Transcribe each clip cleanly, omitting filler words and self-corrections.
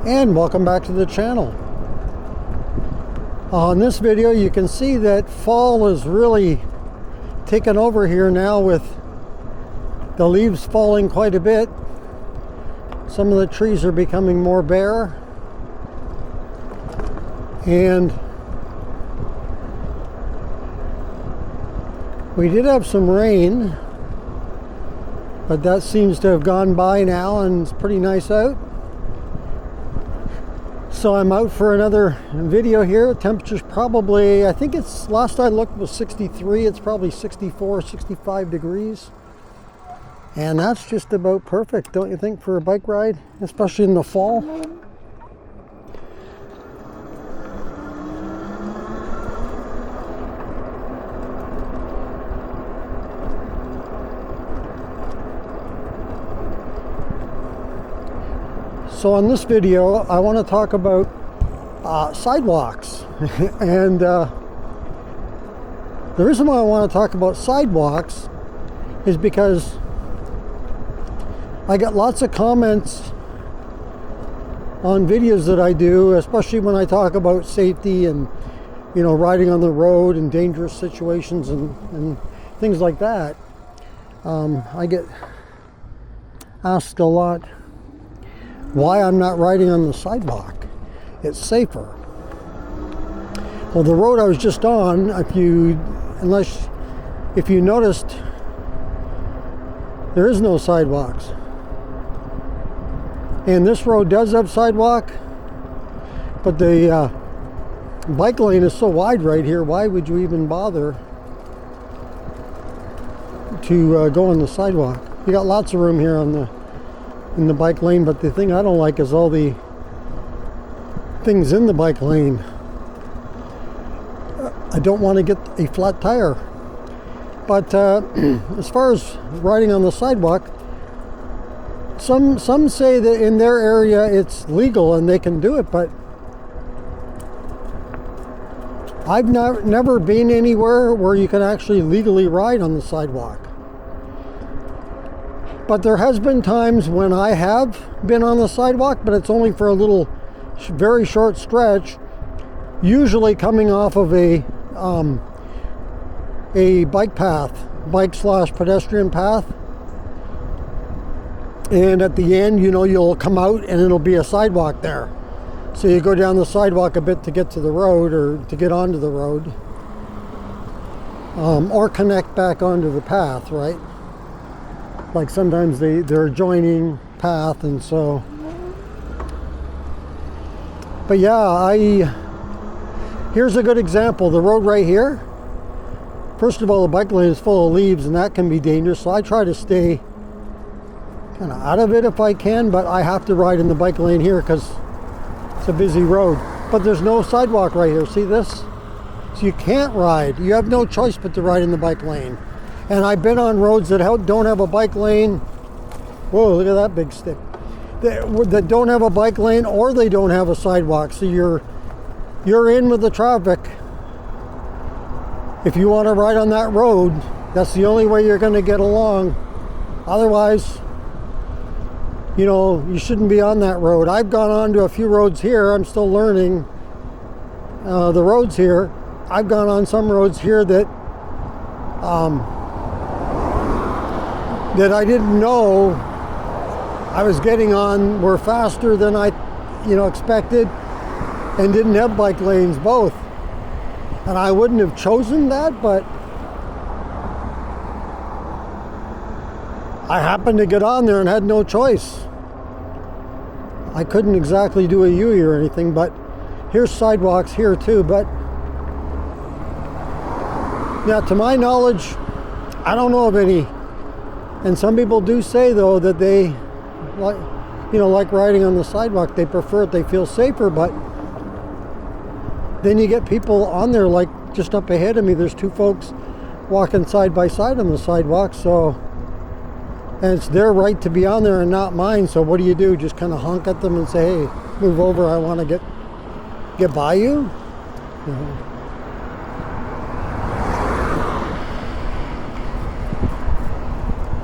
And welcome back to the channel. On this video you can see that fall is really taken over here now, with the leaves falling quite a bit. Some of the trees are becoming more bare, and we did have some rain, but that seems to have gone by now and it's pretty nice out. So I'm out for another video here. Temperature's probably, I think it's, last I looked was 63. It's probably 64, 65 degrees. And that's just about perfect, don't you think, for a bike ride, especially in the fall? So on this video, I want to talk about sidewalks. And the reason why I want to talk about sidewalks is because I get lots of comments on videos that I do, especially when I talk about safety and, you know, riding on the road and dangerous situations and things like that. I get asked a lot why I'm not riding on the sidewalk. It's safer. Well, the road I was just on, if you noticed, there is no sidewalks. And this road does have sidewalk, but the bike lane is so wide right here. Why would you even bother to go on the sidewalk? You got lots of room here in the bike lane, but the thing I don't like is all the things in the bike lane. I don't want to get a flat tire. But as far as riding on the sidewalk, some say that in their area it's legal and they can do it, but I've never been anywhere where you can actually legally ride on the sidewalk. But there has been times when I have been on the sidewalk, but it's only for a little, very short stretch, usually coming off of a bike path, bike/pedestrian path. And at the end, you know, you'll come out and it'll be a sidewalk there. So you go down the sidewalk a bit to get to the road, or to get onto the road, or connect back onto the path, right? Like sometimes they're adjoining path, and so. But yeah, here's a good example. The road right here. First of all, the bike lane is full of leaves, and that can be dangerous. So I try to stay kind of out of it if I can, but I have to ride in the bike lane here because it's a busy road. But there's no sidewalk right here. See this? So you can't ride. You have no choice but to ride in the bike lane. And I've been on roads that don't have a bike lane. Whoa, look at that big stick. That don't have a bike lane, or they don't have a sidewalk. So you're in with the traffic. If you want to ride on that road, that's the only way you're going to get along. Otherwise, you know, you shouldn't be on that road. I've gone on to a few roads here. I'm still learning the roads here. I've gone on some roads here that I didn't know I was getting on, were faster than I, expected, and didn't have bike lanes both. And I wouldn't have chosen that, but I happened to get on there and had no choice. I couldn't exactly do a U-turn or anything, but here's sidewalks here too. But yeah, to my knowledge, I don't know of any. And some people do say though that they like riding on the sidewalk. They prefer it, they feel safer, but then you get people on there, like just up ahead of me, there's two folks walking side by side on the sidewalk, and it's their right to be on there and not mine. So what do? Just kind of honk at them and say, hey, move over, I want to get by you?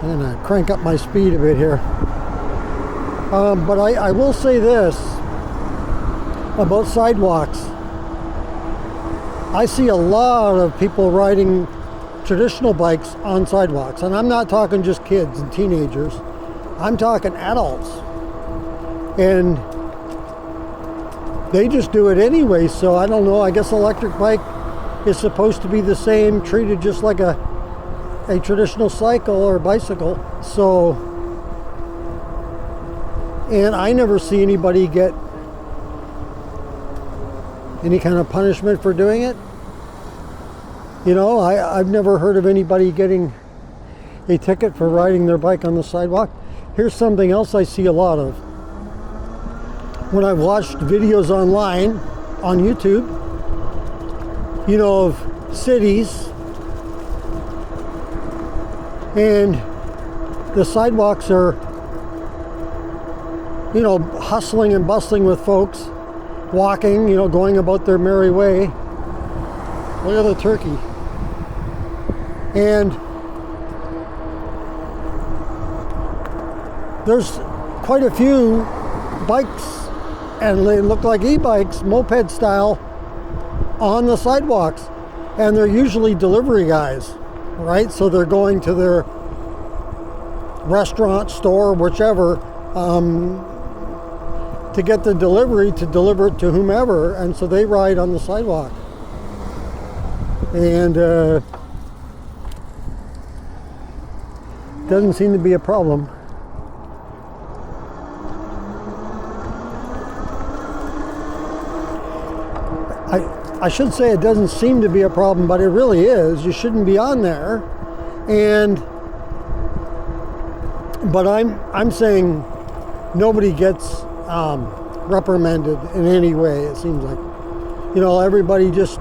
And I crank up my speed a bit here. But I will say this, about sidewalks. I see a lot of people riding traditional bikes on sidewalks, and I'm not talking just kids and teenagers. I'm talking adults. And they just do it anyway, so I don't know. I guess electric bike is supposed to be the same, treated just like a traditional cycle or bicycle. So, and I never see anybody get any kind of punishment for doing it. You know, I've never heard of anybody getting a ticket for riding their bike on the sidewalk. Here's something else I see a lot of. When I've watched videos online, on YouTube, you know, of cities, and the sidewalks are, you know, hustling and bustling with folks, walking, you know, going about their merry way. Look at the turkey. And there's quite a few bikes, and they look like e-bikes, moped-style, on the sidewalks. And they're usually delivery guys, right? So they're going to their restaurant, store, whichever, to get the delivery, to deliver it to whomever. And so they ride on the sidewalk. And doesn't seem to be a problem. I should say it doesn't seem to be a problem, but it really is. You shouldn't be on there. But I'm saying nobody gets reprimanded in any way, it seems like. You know, everybody just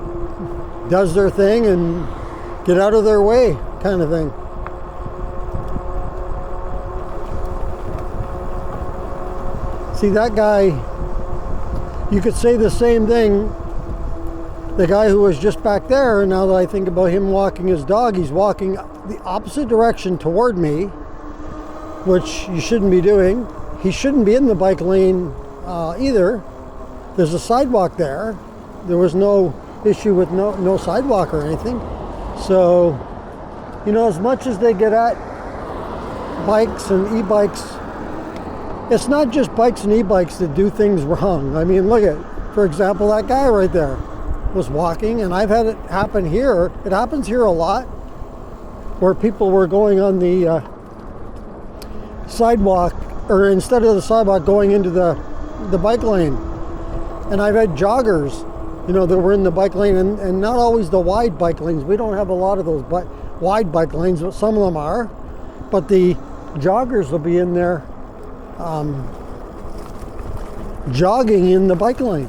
does their thing and get out of their way, kind of thing. See, that guy, you could say the same thing. The guy who was just back there, now that I think about him walking his dog, he's walking the opposite direction toward me, which you shouldn't be doing. He shouldn't be in the bike lane either. There's a sidewalk there. There was no issue with no sidewalk or anything. So, you know, as much as they get at bikes and e-bikes, it's not just bikes and e-bikes that do things wrong. I mean, look at, for example, that guy right there was walking, and I've had it happen here. It happens here a lot, where people were going on the sidewalk, or instead of the sidewalk, going into the bike lane. And I've had joggers, you know, that were in the bike lane, and not always the wide bike lanes. We don't have a lot of those wide bike lanes, but some of them are. But the joggers will be in there jogging in the bike lane.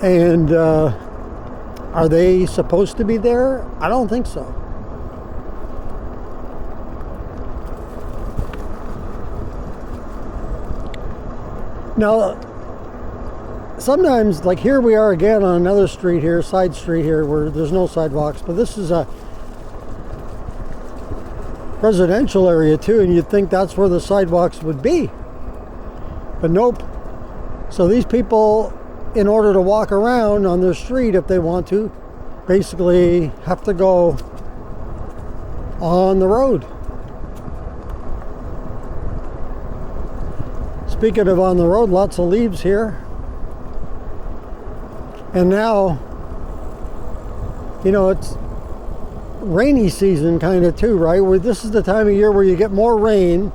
And are they supposed to be there? I don't think so. Now, sometimes, like here we are again on another street here, side street here, where there's no sidewalks, but this is a residential area too, and you'd think that's where the sidewalks would be. But nope. So these people, in order to walk around on their street if they want to, basically have to go on the road. Speaking of on the road, lots of leaves here. And now, you know, it's rainy season kind of too, right? Where this is the time of year where you get more rain,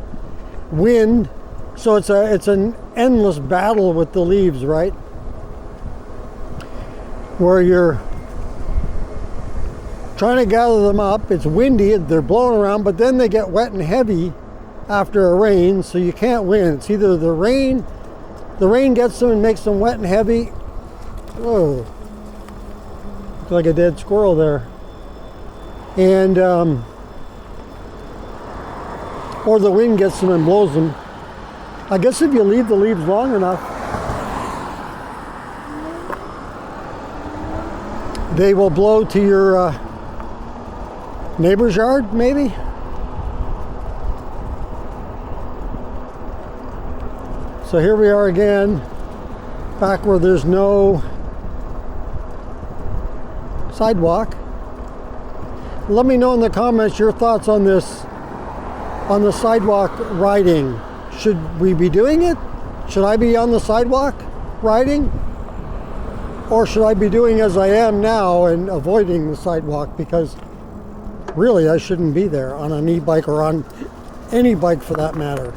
wind, so it's an endless battle with the leaves, right? Where you're trying to gather them up, it's windy, they're blowing around, but then they get wet and heavy after a rain, so you can't win. It's either the rain gets them and makes them wet and heavy. Whoa, looks like a dead squirrel there. And or the wind gets them and blows them. I guess if you leave the leaves long enough, they will blow to your neighbor's yard, maybe. So here we are again, back where there's no sidewalk. Let me know in the comments your thoughts on this, on the sidewalk riding. Should we be doing it? Should I be on the sidewalk riding? Or should I be doing as I am now and avoiding the sidewalk? Because really I shouldn't be there on an e-bike or on any bike for that matter.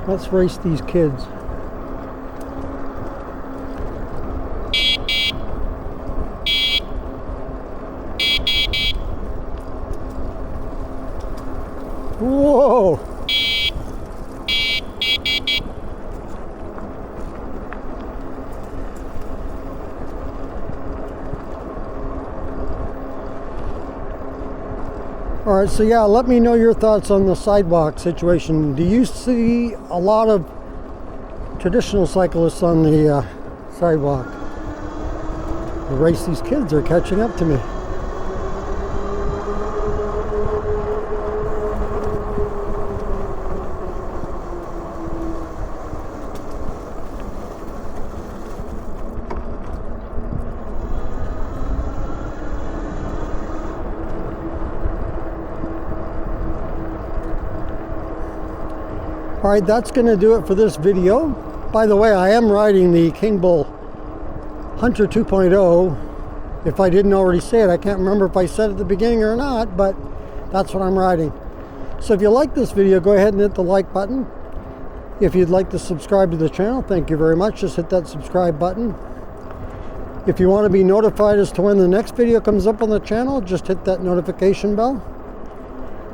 Let's race these kids. Whoa! All right, so yeah, let me know your thoughts on the sidewalk situation. Do you see a lot of traditional cyclists on the sidewalk? The race, these kids are catching up to me. All right, that's going to do it for this video. By the way, I am riding the King Bull Hunter 2.0. If I didn't already say it, I can't remember if I said it at the beginning or not, but that's what I'm riding. So if you like this video, go ahead and hit the like button. If you'd like to subscribe to the channel, thank you very much. Just hit that subscribe button. If you want to be notified as to when the next video comes up on the channel, just hit that notification bell.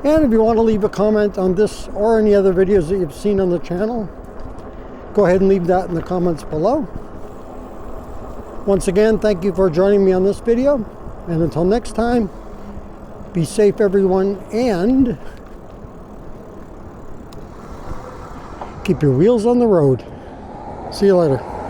And if you want to leave a comment on this or any other videos that you've seen on the channel, go ahead and leave that in the comments below. Once again, thank you for joining me on this video. And until next time, be safe everyone, and keep your wheels on the road. See you later.